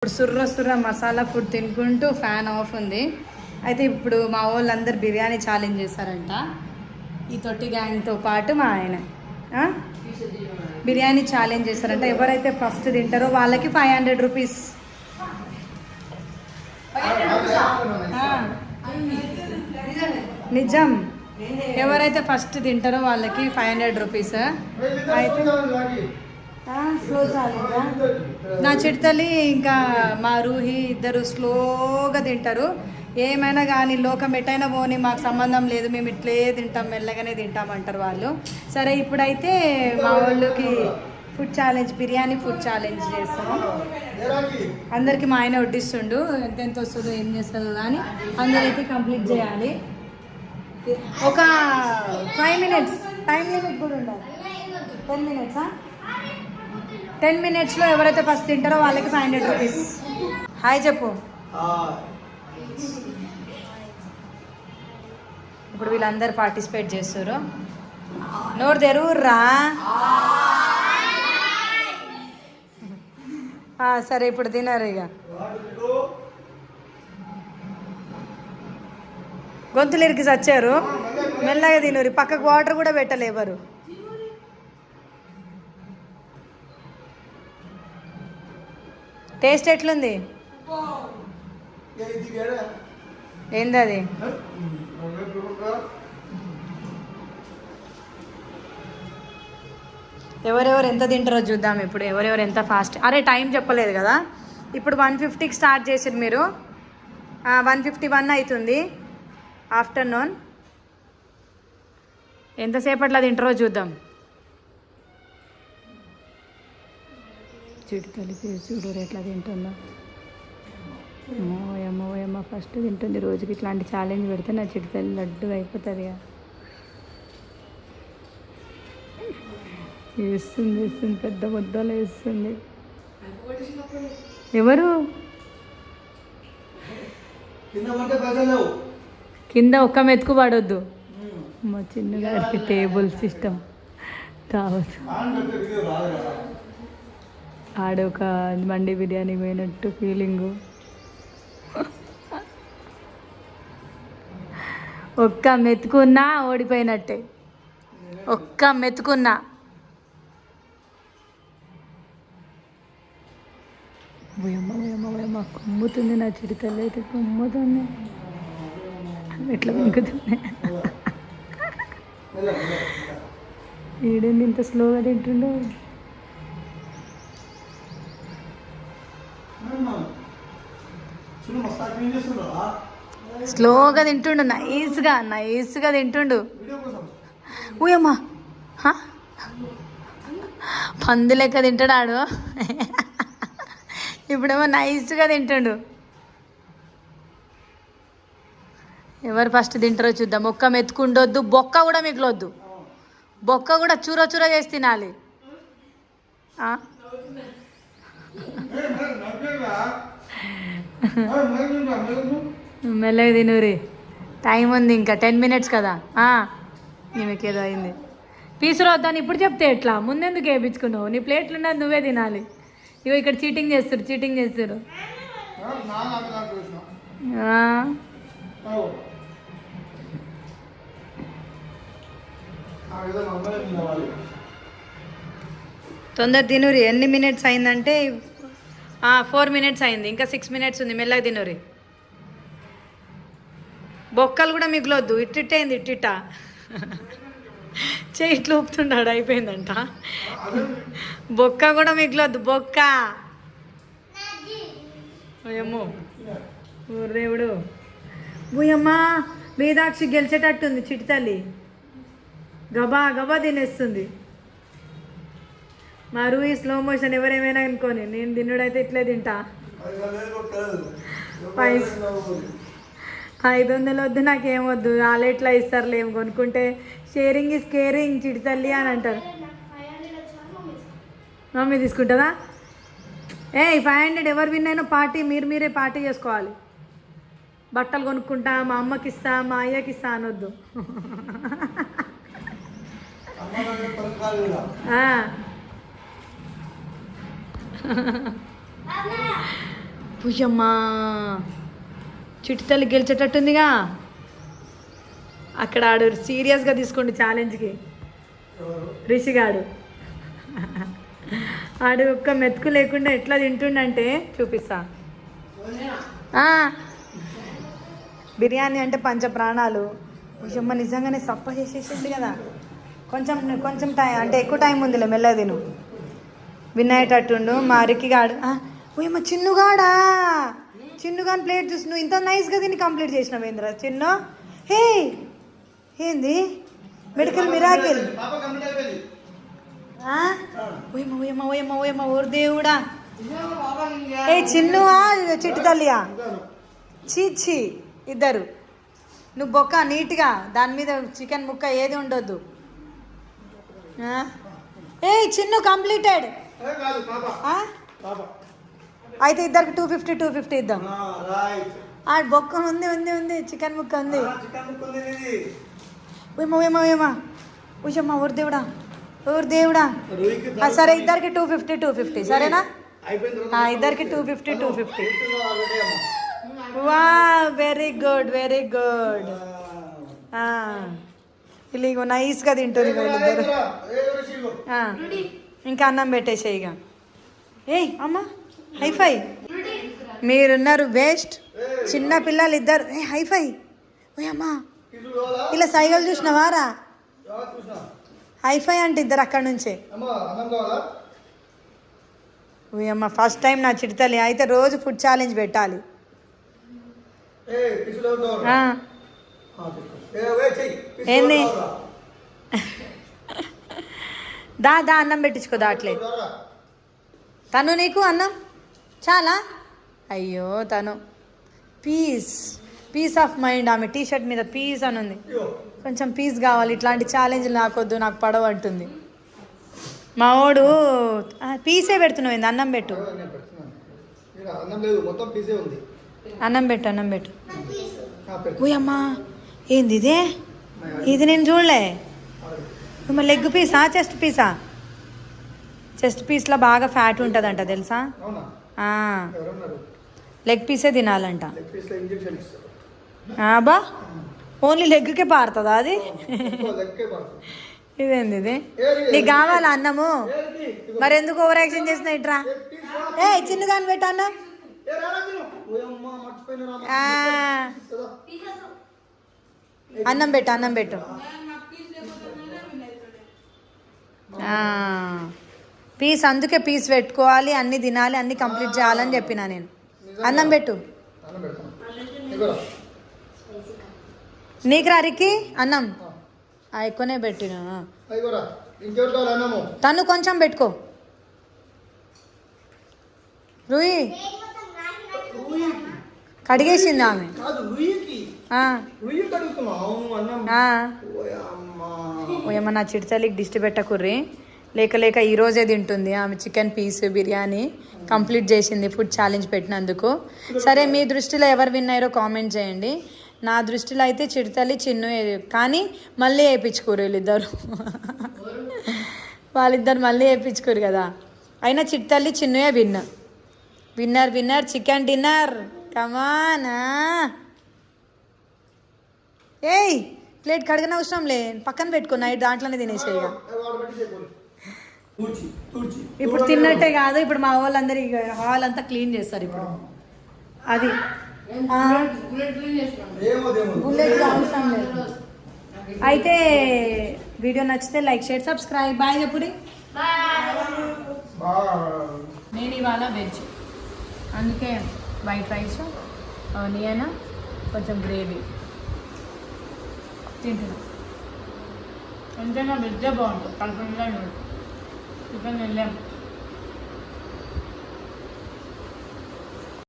ఇప్పుడు సుర్ర మసాలా ఫుడ్ తినుకుంటూ fan of ఉంది. అయితే ఇప్పుడు మా వాళ్ళందరూ బిర్యానీ ఛాలెంజ్ చేశారంట. ఈ తొట్టి గ్యాంగ్తో పాటు మా ఆయన బిర్యానీ ఛాలెంజ్ చేశారంట. ఎవరైతే ఫస్ట్ తింటారో వాళ్ళకి 500 రూపీస్. నిజం, ఎవరైతే ఫస్ట్ తింటారో వాళ్ళకి 500 రూపీస్. అయితే స్లో ఛాలెంజా? నా చిడతలి ఇంకా మా రూహి ఇద్దరు స్లోగా తింటారు. ఏమైనా కానీ లోకం ఎట్టయినా పోని మాకు సంబంధం లేదు, మేము ఇట్లే తింటాం, మెల్లగానే తింటామంటారు వాళ్ళు. సరే, ఇప్పుడైతే మా వాళ్ళకి food challenge, biryani food challenge చేస్తాము. అందరికి మా ఆయన వడ్డిస్తుండు. ఎంత వస్తుందో ఏం చేస్తుందో కానీ అందరైతే కంప్లీట్ చేయాలి. ఒక 5 minutes టైం లిమిట్ కూడా ఉండాలి. 10 minutes. 10 minutesలో ఎవరైతే ఫస్ట్ తింటారో వాళ్ళకి 500 రూపీస్. హాయ్ చెప్పు. ఇప్పుడు వీళ్ళందరూ పార్టిసిపేట్ చేస్తారు. నోరు తెరువుర్రా. సరే, ఇప్పుడు తినరు. ఇక గొంతులిరికి చచ్చారు. మెల్లగా తినరు. పక్కకు వాటర్ కూడా పెట్టలేవరు. టేస్ట్ ఎట్లుంది? ఏంది అది? ఎవరెవరు ఎంత తింటారో చూద్దాం ఇప్పుడు. ఎవరెవరు ఎంత ఫాస్ట్. అరే, టైం చెప్పలేదు కదా. ఇప్పుడు 150కి స్టార్ట్ చేసిరు మీరు. 151 అవుతుంది. ఆఫ్టర్నూన్ ఎంతసేపట్లో తింటారో చూద్దాం. చిటికలి చూడు ఎట్లా తింటుందో. అమ్మో ఫస్ట్ తింటుంది. రోజుకి ఇట్లాంటి ఛాలెంజ్ పెడితే నా చిటికలి లడ్డు అయిపోతుంది. వేస్తుంది పెద్ద ముద్దలు వేస్తుంది. ఎవరు కింద ఒక్క మెతుకు పడొద్దు. మా చిన్నగారికి టేబుల్ సిస్టమ్ కావచ్చు. ఆడొక మండి బిర్యానీ పోయినట్టు ఫీలింగు. ఒక్క మెతుకున్నా ఓడిపోయినట్టే. ఒక్క మెతుకున్నా. కొమ్ముతుంది నా చిరుతల్లి. అయితే కొమ్ముతుంది. ఎట్లా వెనుకుతుంది. ఈడేంది ఇంత స్లోగా తింటుండో. స్లోగా తింటుండు. నైస్గా తింటుండు. ఊయమ్మా, పంది లెక్క తింటాడు ఆడు. ఇప్పుడేమో నైస్గా తింటుండు. ఎవరు ఫస్ట్ తింటారో చూద్దాం. ఒక్క మెతుకుండొద్దు, బొక్క కూడా మిగిలొద్దు. బొక్క కూడా చూర చేసి తినాలి. మెల్లగా తినూరి. టైం ఉంది ఇంకా 10 minutes కదా. నీకేదో అయింది. పీసురొద్దని ఇప్పుడు చెప్తే ఎట్లా? ముందెందుకు వేయించుకున్నావు? నీ ప్లేట్లు ఉన్నది నువ్వే తినాలి. ఇగో ఇక్కడ చీటింగ్ చేస్తారు. తొందర తినూరి. ఎన్ని మినిట్స్ అయిందంటే 4 minutes అయింది. ఇంకా 6 minutes ఉంది. మెల్లగా తినూరి. బొక్కలు కూడా మిగిలొద్దు. ఇట్టిట్టయింది. ఇట్టిట్ట చెయ్యి ఇట్లా ఊపుతున్నాడు. అయిపోయిందంట. బొక్క కూడా మిగిలొద్దు. బొక్క. ఓయమ్మో ఊర్దేవుడు. ఓయమ్మా, వేదాక్షి గెలిచేటట్టుంది. చిటితల్లి గబా తినేస్తుంది. మా రూహి స్లో మోషన్. ఎవరేమైనా అనుకోని నేను తిన్నుడైతే ఇట్లే తింటా. 500 వద్దు, నాకేమొద్దు. వాళ్ళు ఎట్లా ఇస్తారులే, ఏం కొనుక్కుంటే. షేరింగ్ ఈజ్ కేరింగ్ చిటితల్లి అని అంటారు. మమ్మీ తీసుకుంటుందా? 500 ఎవరు విన్ అయినా పార్టీ మీరే పార్టీ చేసుకోవాలి. బట్టలు కొనుక్కుంటా, మా అమ్మకి ఇస్తా, మా అయ్యకి ఇస్తా అనొద్దు. పుయ్యమ్మా చిట్టుతల్లి గెలిచేటట్టుందిగా. అక్కడ ఆడు సీరియస్గా తీసుకోండి ఛాలెంజ్కి. రిషిగాడు ఆడు ఒక్క మెతుకు లేకుండా ఎట్లా తింటుండంటే చూపిస్తా. బిర్యానీ అంటే పంచ ప్రాణాలు. పుయ్యమ్మ నిజంగానే సప్ప చేసేసింది కదా. కొంచెం టైం అంటే ఎక్కువ టైం ఉందిలే, మెల్లగా తిను. విన్నాయేటట్టుండు మా రిక్కిగాడు. ఓయమ్మ చిన్నుగాని ప్లేట్ చూసి నువ్వు ఇంత నైస్గా తిని కంప్లీట్ చేసినావు ఏంద్రా చిన్ను. హే ఏంది మెడికల్ మిరాకిల్. ఓయమ్మ ఓరు దేవుడా. ఏ చిన్నువా చిట్టు తల్లియా? చీచి ఇద్దరు. నువ్వు బొక్క నీట్గా దాని మీద చికెన్ ముక్క ఏది ఉండొద్దు. ఏ చిన్ను కంప్లీటెడ్. అయితే ఇద్దరికి 250 ఇద్దాం. బొక్క ఉంది చికెన్ ముక్క ఉంది. ఉయ్యమ్మ ఊరు దేవుడా. సరే ఇద్దరికి 250 సరేనా? ఇద్దరికి 250. వా వెరీ గుడ్ ఇల్లు నైస్గా తింటుంది వీళ్ళిద్దరు. ఇంకా అన్నం పెట్టేసే ఇక. ఏయ్ అమ్మ హైఫై మీరున్నారు వేస్ట్. చిన్న పిల్లలు ఇద్దరు హైఫై. అమ్మా ఇలా సైకిల్ చూసినవారా? హైఫై అంటే ఇద్దరు అక్కడ నుంచే. అమ్మ ఫస్ట్ టైం నా చిడతలి. అయితే రోజు ఫుడ్ ఛాలెంజ్ పెట్టాలి. ఏంది దా అన్నం పెట్టించుకో దాట్లే. తను నీకు అన్నం చాలా. అయ్యో తను పీస్ ఆఫ్ మైండ్. ఆమె టీషర్ట్ మీద పీస్ అని ఉంది. కొంచెం పీస్ కావాలి. ఇట్లాంటి ఛాలెంజ్లు నాకొద్దు, నాకు పడవ అంటుంది. మా వాడు పీసే పెడుతున్నావు ఏంది? అన్నం పెట్టు. అన్నం పెట్టు. ఓయమ్మా ఏంది ఇది నేను చూడలే. లెగ్ పీసా చెస్ట్ పీస్లో బాగా ఫ్యాట్ ఉంటుందంట తెలుసా? లెగ్ పీసే తినాలంట. బా ఓన్లీ లెగ్కే పారుతుందా అది? ఇదేంది ఇది? నీకు కావాలా అన్నము? మరి ఎందుకు ఓవర్ యాక్షన్ చేసిన ఇట్రా? చిన్నదాన్ని పెట్టు అన్నం. అన్నం పెట్టు. పీస్ అందుకే పీస్ పెట్టుకోవాలి, అన్ని తినాలి, అన్ని కంప్లీట్ చేయాలని చెప్పినా నేను. అన్నం పెట్టు. నీకు రారికి అన్నం ఎక్కువనే పెట్టిన. తను కొంచెం పెట్టుకో. రూయి కడిగేసింది ఆమె. ఓయమ్మ నా చిడితల్లికి దిష్టి పెట్టకుర్రి. లేక ఈరోజే తింటుంది ఆమె. చికెన్ పీస్ బిర్యానీ కంప్లీట్ చేసింది ఫుడ్ ఛాలెంజ్ పెట్టినందుకు. సరే మీ దృష్టిలో ఎవరు విన్ అయ్యారో కామెంట్ చేయండి. నా దృష్టిలో అయితే చిడితల్లి చిన్ను. కానీ మళ్ళీ వేయించుకోరు వాళ్ళిద్దరు మళ్ళీ వేయించుకోరు కదా. అయినా చిడితల్లి చిన్నుయే విన్నర్ చికెన్ డిన్నర్. కమానా ఏయ్ ప్లేట్ కడగన అవసరం లే, పక్కన పెట్టుకో. నైట్ దాంట్లోనే తినేసే. ఇప్పుడు తిన్నట్టే కాదు, ఇప్పుడు మా వాళ్ళందరూ హాల్ అంతా క్లీన్ చేస్తారు ఇప్పుడు. అది బుల్లెట్ అవసరం లేదు. అయితే వీడియో నచ్చితే లైక్ షేర్ సబ్స్క్రైబ్. బాయ్ చెప్పురి. నేను ఇవాళ వెజ్, అందుకే వైట్ రైస్ ఆనియన్ కొంచెం గ్రేవీ తింటున్నా. ఎంతైనా వెజ్జే బాగుంటుంది. కలుపుకుండా చికెన్ వెళ్ళాము.